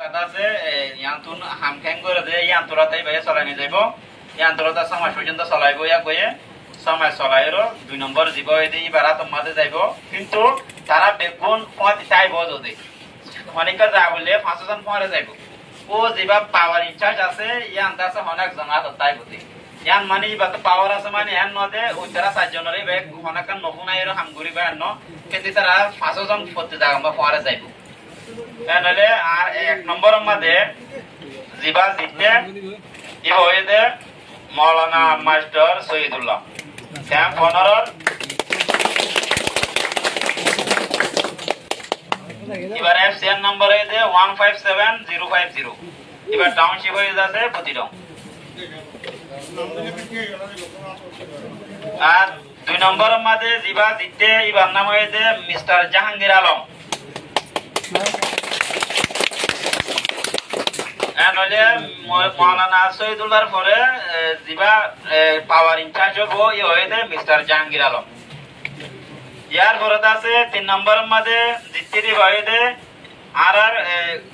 কথা আছে ইয়ান্তুন হামখ্যাং করে দে ইয়ান্তরাতেই ভাই চলাই নিয়ে যাইব ইয়ান্তরতা সমাজ পর্যন্ত চলাইব ইয়া কয়ে সমাজ চলাইরো 2 নম্বর জীব এদি বারা তোমাদের যাইব কিন্তু তারা বেগুন পথ চাইব যদি অনেকটা যা বললে 5 জন পরে যাইব ও যেবা পাওয়ার ইনচার্জ আছে ইয়ান দাসে অনেক জন আছে তাই বলি ইয়ান মানে বা তো পাওয়ার আছে মানে ইয়ান নদে ওই তারা 4 জনেরই বেগ অনেক নহুনাইরো হামগুরি বান্ন কিন্তু তারা 5 জন পথে যাগবা পরে যাইব তাহলে আর 1 নম্বরের মধ্যে জিবা জিতে ই হইতে মৌলানা মাস্টার শহীদুল্লাহ ক্যাম্প 15 এবার এফসিএন নম্বর হইতে 157050 এবার টাউনশিপ হয়ে যাচ্ছে প্রতিরং আর 2 নম্বরের মধ্যে জিবা জিতে এবার নাম হইতে মিস্টার জাহাঙ্গীর আলম নলে মৌলানা শহীদুল্লাহর পরে জিবা পাওয়ার ইনচার্জ হবো ই হইতে মিস্টার জাহাঙ্গীর আলম ইয়ার পরে আছে 3 নম্বরের মধ্যে জিতে দিব হইতে আর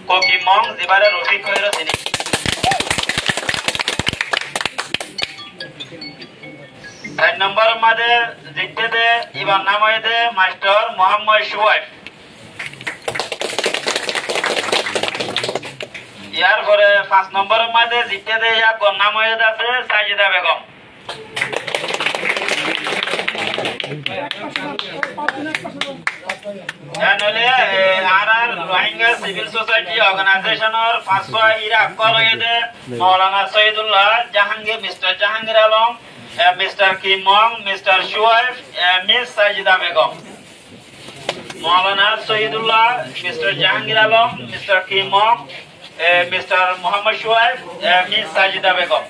কোকি মং জিবারে রফিক হইরো চিনি 4 নম্বরের মধ্যে জিতে দে ইবার নাম হইতে মাস্টার মোহাম্মদ শুয়াইব ইয়ার পরে 5 নম্বরের মধ্যে জিতে দে ইয়া নাম হইতে আছে সাজিদা বেগম নলে আর রোহিঙ্গা সিভিল সোসাইটি অর্গানাইজেশনের 500 ইরা কল হইতে Maulana Shahidullah Jahangir mister Jahangir Alam mister Kimong mister Shuaib miss Sajida Begum Maulana Shahidullah mister Jahangir Alam mister Kimong mister Mohammad Shuaib miss Sajida Begum